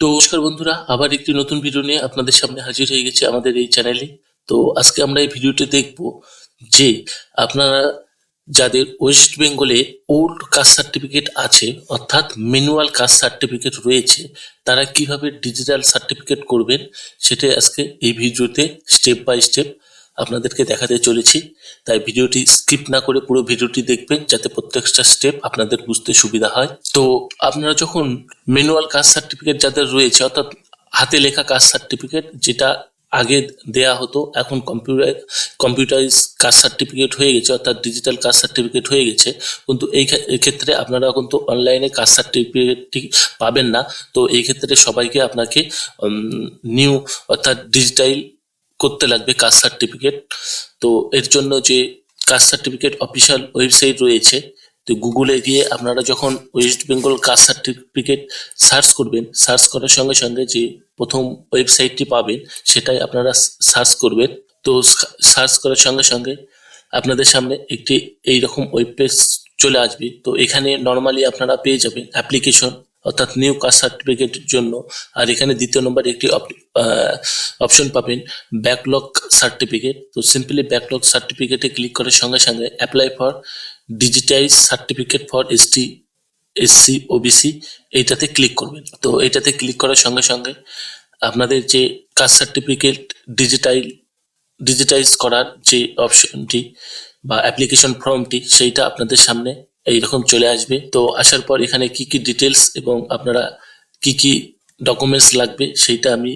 তো নমস্কার বন্ধুরা, আবার একটি নতুন ভিডিও নিয়ে আপনাদের সামনে হাজির হয়ে গেছে আমাদের এই চ্যানেলে। তো আজকে আমরা এই ভিডিওতে দেখব যে আপনারা যাদের ওয়েস্ট বেঙ্গলে ওল্ড কাস্ট সার্টিফিকেট আছে, অর্থাৎ ম্যানুয়াল কাস্ট সার্টিফিকেট রয়েছে, তারা কিভাবে ডিজিটাল সার্টিফিকেট করবেন সেটাই আজকে এই ভিডিওতে স্টেপ বাই স্টেপ আপনাদেরকে দেখাতে চলেছি। তাই ভিডিওটি স্কিপ না করে পুরো ভিডিওটি দেখবেন, যাতে প্রত্যেকটা স্টেপ আপনাদের বুঝতে সুবিধা হয়। তো আপনারা যখন ম্যানুয়াল কাস্ট সার্টিফিকেট যাদের রয়েছে, অর্থাৎ হাতে লেখা কাস্ট সার্টিফিকেট, যেটা আগে দেয়া হতো, এখন কম্পিউটারাইজ কাস্ট সার্টিফিকেট হয়ে গেছে, অর্থাৎ ডিজিটাল কাস্ট সার্টিফিকেট হয়ে গেছে। কিন্তু এই ক্ষেত্রে আপনারা কিন্তু অনলাইনে কাস্ট সার্টিফিকেটটি পাবেন না। তো এই ক্ষেত্রে সবাইকে আপনাকে নিউ অর্থাৎ ডিজিটাল করতে লাগবে কাস্ট সার্টিফিকেট। তো এর জন্য যে কাস্ট সার্টিফিকেট অফিসিয়াল ওয়েবসাইট রয়েছে, তো গুগলে গিয়ে আপনারা যখন West Bengal caste certificate search করবেন, সার্চ করার সঙ্গে সঙ্গে যে প্রথম ওয়েবসাইটটি পাবেন সেটাই আপনারা সার্চ করবেন। তো সার্চ করার সঙ্গে সঙ্গে আপনাদের সামনে একটি এইরকম ওয়েব পেজ চলে আসবে। তো এখানে নর্মালি আপনারা পেয়ে যাবেন অ্যাপ্লিকেশন, অর্থাৎ নিউ কাস্ট সার্টিফিকেটের জন্য। আর এখানে দ্বিতীয় নম্বর একটি অপশন পাবেন ব্যাকলগ সার্টিফিকেট। তো সিম্পলি ব্যাকলগ সার্টিফিকেটে ক্লিক করার সঙ্গে সঙ্গে apply for digitise certificate for SC OBC এইটাতে ক্লিক করবেন। তো এটাতে ক্লিক করার সঙ্গে সঙ্গে আপনাদের যে কাস্ট সার্টিফিকেট ডিজিটাইজ করার যে অপশনটি বা অ্যাপ্লিকেশন ফর্মটি, সেইটা আপনাদের সামনে এইরকম চলে আসবে। তো আসার পর এখানে কি কি ডিটেলস এবং আপনারা কি কি ডকুমেন্টস লাগবে সেইটা আমি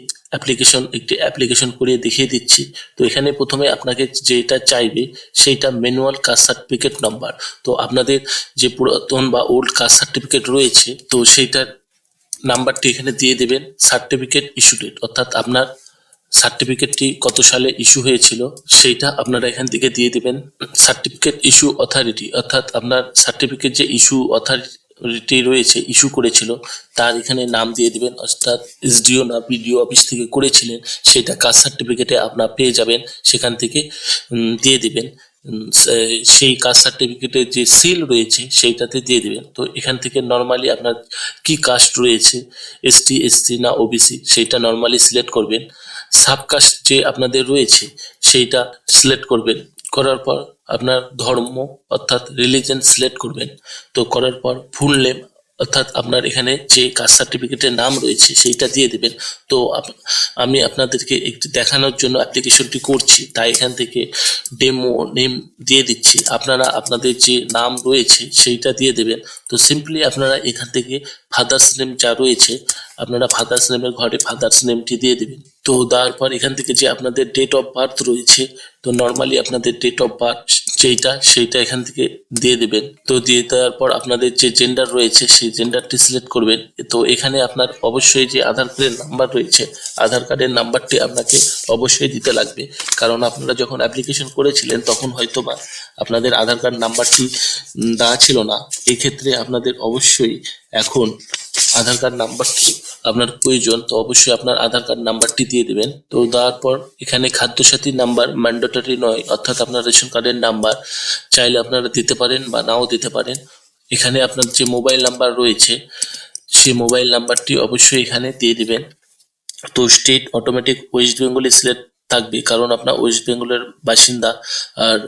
একটি অ্যাপ্লিকেশন করে দেখিয়ে দিচ্ছি। তো এখানে প্রথমে আপনাকে যেটা চাইবে সেইটা ম্যানুয়াল কাস্ট সার্টিফিকেট নাম্বার। তো আপনাদের যে পুরাতন বা ওল্ড কাস্ট সার্টিফিকেট রয়েছে, তো সেইটার নাম্বারটি এখানে দিয়ে দেবেন। সার্টিফিকেট ইস্যু ডেট, অর্থাৎ আপনার সার্টিফিকেটটি কত সালে ইস্যু হয়েছিল সেইটা আপনারা এখান থেকে দিয়ে দেবেন। সার্টিফিকেট ইস্যু অথরিটি, অর্থাৎ আপনার সার্টিফিকেট যে ইস্যু অথরিটি রয়েছে, ইস্যু করেছিল, তার এখানে নাম দিয়ে দিবেন। অর্থাৎ এসডিও না বিডিও অফিস থেকে করেছিলেন, সেটা কাস্ট সার্টিফিকেটে আপনার পেয়ে যাবেন, সেখান থেকে দিয়ে দিবেন। সেই কাস্ট সার্টিফিকেটের যে সিল রয়েছে সেইটাতে দিয়ে দিবেন। তো এখান থেকে নর্মালি আপনার কি কাস্ট রয়েছে, এসটি এসসি না ওবিসি, সেইটা নর্মালি সিলেক্ট করবেন। সাবকাস্ট যে আপনাদের রয়েছে সেইটা সিলেক্ট করবেন। করার পর আপনার ধর্ম অর্থাৎ রিলিজিয়ন সিলেক্ট করবেন। তো করার পর ফুল নেম, অর্থাৎ আপনার এখানে যে কাস্ট সার্টিফিকেটের নাম রয়েছে সেইটা দিয়ে দেবেন। তো আমি আপনাদেরকে একটু দেখানোর জন্য অ্যাপ্লিকেশনটি করছি, তাই এখান থেকে ডেমো নেম দিয়ে দিচ্ছি। আপনারা আপনাদের যে নাম রয়েছে সেইটা দিয়ে দেবেন। তো সিম্পলি আপনারা এখান থেকে ফাদার্স নেম যা রয়েছে, আপনারা ফাদার্স নেমের ঘরে ফাদার্স নেমটি দিয়ে দেবেন। তো দেওয়ার পর এখান থেকে যে আপনাদের ডেট অফ বার্থ রয়েছে, তো নর্মালি আপনাদের ডেট অফ বার্থ সেইটা এখান থেকে দিয়ে দেবেন। তো দিয়ে দেওয়ার পর আপনাদের যে জেন্ডার রয়েছে সেই জেন্ডারটি সিলেক্ট করবেন। তো এখানে আপনার অবশ্যই যে আধার কার্ডের নাম্বার রয়েছে, আধার কার্ডের নাম্বারটি আপনাকে অবশ্যই দিতে লাগবে, কারণ আপনারা যখন অ্যাপ্লিকেশন করেছিলেন তখন হয়তো বা আপনাদের আধার কার্ড নাম্বারটি দেওয়া ছিল না। এই ক্ষেত্রে আপনাদের অবশ্যই এখন আধার কার্ড নাম্বারটি আপনার প্রয়োজন। তো অবশ্যই আপনার আধার কার্ড নাম্বারটি দিয়ে দেবেন। তো দেওয়ার পর এখানে খাদ্যসাথী নাম্বার ম্যান্ডেটরি নয়, অর্থাৎ আপনার রেশন কার্ডের নাম্বার চাইলে আপনারা দিতে পারেন বা নাও দিতে পারেন। এখানে আপনার যে মোবাইল নাম্বার রয়েছে সেই মোবাইল নাম্বারটি অবশ্যই এখানে দিয়ে দিবেন। তো স্টেট অটোমেটিক ওয়েস্ট বেঙ্গলে সিলেক্ট থাকবে, কারণ আপনার ওয়েস্ট বেঙ্গলের বাসিন্দা। আর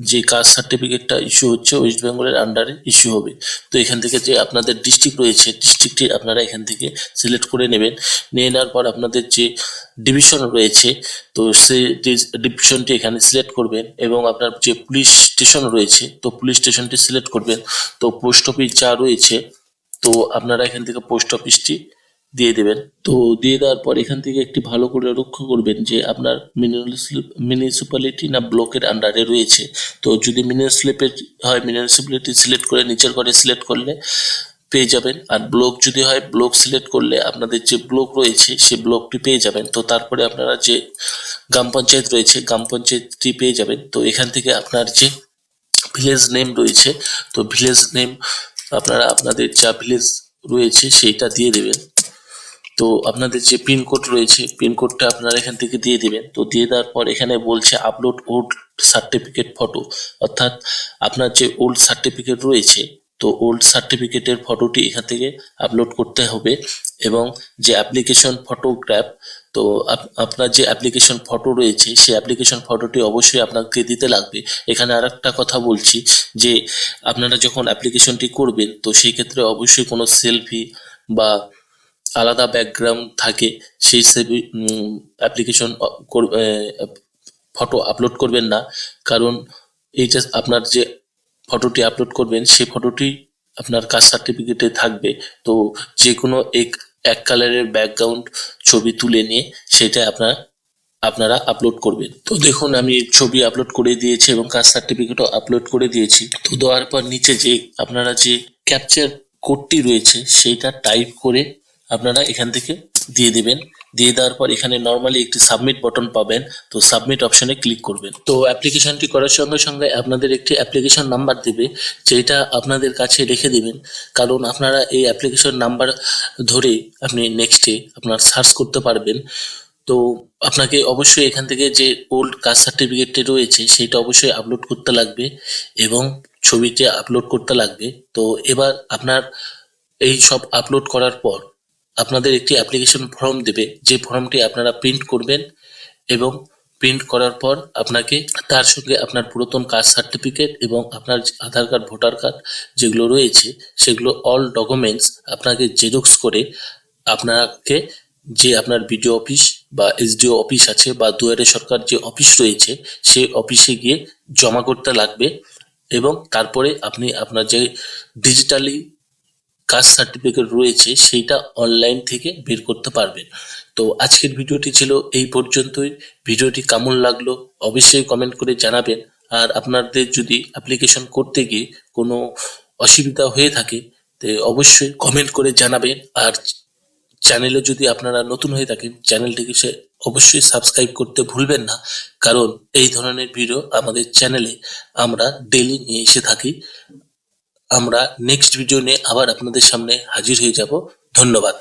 যে কাস্ট সার্টিফিকেটটা ইস্যু হচ্ছে ওয়েস্ট বেঙ্গলের আন্ডারে ইস্যু হবে। তো এখান থেকে যে আপনাদের ডিস্ট্রিক্ট রয়েছে, ডিস্ট্রিক্টটি আপনারা এখান থেকে সিলেক্ট করে নেবেন। নিয়ে নেওয়ার পর আপনাদের যে ডিভিশন রয়েছে, তো সেই ডিভিশনটি এখানে সিলেক্ট করবেন। এবং আপনার যে পুলিশ স্টেশন রয়েছে, তো পুলিশ স্টেশনটি সিলেক্ট করবেন। তো পোস্ট অফিস যা রয়েছে, তো আপনারা এখান থেকে পোস্ট অফিসটি দিয়ে দেবেন। তো দিয়ে দেওয়ার পর এখান থেকে একটি ভালো করে লক্ষ্য করবেন যে আপনার মিউনিসিপ্যালিটি না ব্লকের আন্ডারে রয়েছে। তো যদি মিউনিসিপ্যালিটি সিলেক্ট করে নিচের ঘরে সিলেক্ট করলে পেয়ে যাবেন। আর ব্লক যদি হয়, ব্লক সিলেক্ট করলে আপনাদের যে ব্লক রয়েছে সেই ব্লকটি পেয়ে যাবেন। তো তারপরে আপনারা যে গ্রাম পঞ্চায়েত রয়েছে, গ্রাম পঞ্চায়েতটি পেয়ে যাবেন। তো এখান থেকে আপনার যে ভিলেজ নেম রয়েছে, তো ভিলেজ নেম আপনারা আপনাদের যা ভিলেজ রয়েছে সেইটা দিয়ে দেবেন। তো আপনাদের যে পিনকোড রয়েছে, পিনকোডটা আপনারা এখান থেকে দিয়ে দেবেন। তো দিয়ে দেওয়ার পর এখানে বলছে আপলোড ওল্ড সার্টিফিকেট ফটো, অর্থাৎ আপনার যে ওল্ড সার্টিফিকেট রয়েছে তো ওল্ড সার্টিফিকেটের ফটোটি এখান থেকে আপলোড করতে হবে এবং যে অ্যাপ্লিকেশন ফটোগ্রাফ, তো আপনার যে অ্যাপ্লিকেশন ফটো রয়েছে সেই অ্যাপ্লিকেশন ফটোটি অবশ্যই আপনাকে দিতে লাগবে। এখানে আর একটা কথা বলছি যে আপনারা যখন অ্যাপ্লিকেশনটি করবেন তো সেই ক্ষেত্রে অবশ্যই কোনো সেলফি বা আলাদা ব্যাকগ্রাউন্ড থাকে সেই সেলফি অ্যাপ্লিকেশন ফটো আপলোড করবেন না, কারণ এইটা আপনার যে ফটোটি আপলোড করবেন সেই ফটোটি আপনার কাস্ট সার্টিফিকেটে থাকবে। তো যে কোনো এক কালারের ব্যাকগ্রাউন্ড ছবি তুলে নিয়ে সেটা আপনারা আপলোড করবেন। তো দেখুন আমি ছবি আপলোড করে দিয়েছি এবং কাস্ট সার্টিফিকেটও আপলোড করে দিয়েছি। তো দেওয়ার পর নিচে যে আপনারা যে ক্যাপচার কোডটি রয়েছে সেইটা টাইপ করে আপনারা এখান থেকে দিয়ে দেবেন। দিয়ে দেওয়ার পর এখানে নর্মালি একটি সাবমিট বাটন পাবেন, তো সাবমিট অপশনে ক্লিক করবেন। তো অ্যাপ্লিকেশনটি করার সঙ্গে সঙ্গে আপনাদের একটি অ্যাপ্লিকেশন নাম্বার দেবে, যেটা আপনাদের কাছে রেখে দেবেন, কারণ আপনারা এই অ্যাপ্লিকেশন নাম্বার ধরে আপনি নেক্সটে আপনার সার্চ করতে পারবেন। তো আপনাকে অবশ্যই এখান থেকে যে ওল্ড কাস্ট সার্টিফিকেটটি রয়েছে সেইটা অবশ্যই আপলোড করতে লাগবে এবং ছবিটি আপলোড করতে লাগবে। তো এবার আপনার এই সব আপলোড করার পর আপনাদের একটি অ্যাপ্লিকেশন ফর্ম দেবে, যে ফর্মটি আপনারা প্রিন্ট করবেন এবং প্রিন্ট করার পর আপনাকে তার সঙ্গে আপনার পুরাতন কাস্ট সার্টিফিকেট এবং আপনার আধার কার্ড, ভোটার কার্ড যেগুলো রয়েছে সেগুলো অল ডকুমেন্টস আপনাকে জেরক্স করে আপনাকে যে আপনার বিডিও অফিস বা এসডিও অফিস আছে বা দুয়ারে সরকার যে অফিস রয়েছে সেই অফিসে গিয়ে জমা করতে লাগবে এবং তারপরে আপনি আপনার যে ডিজিটালি কাস্ট সার্টিফিকেট রয়েছে সেইটা অনলাইন থেকে বের করতে পারবেন। তো আজকের ভিডিওটি ছিল এই পর্যন্তই। ভিডিওটি কেমন লাগলো অবশ্যই কমেন্ট করে জানাবেন। আর আপনাদের যদি অ্যাপ্লিকেশন করতে গিয়ে কোনো অসুবিধা হয়ে থাকে তো অবশ্যই কমেন্ট করে জানাবেন। আর চ্যানেলে যদি আপনারা নতুন হয়ে থাকেন চ্যানেলটিকে অবশ্যই সাবস্ক্রাইব করতে ভুলবেন না, কারণ এই ধরনের ভিডিও আমাদের চ্যানেলে আমরা ডেইলি নিয়ে এসে থাকি। আমরা নেক্সট ভিডিও নিয়ে আবার আপনাদের সামনে হাজির হয়ে যাব। ধন্যবাদ।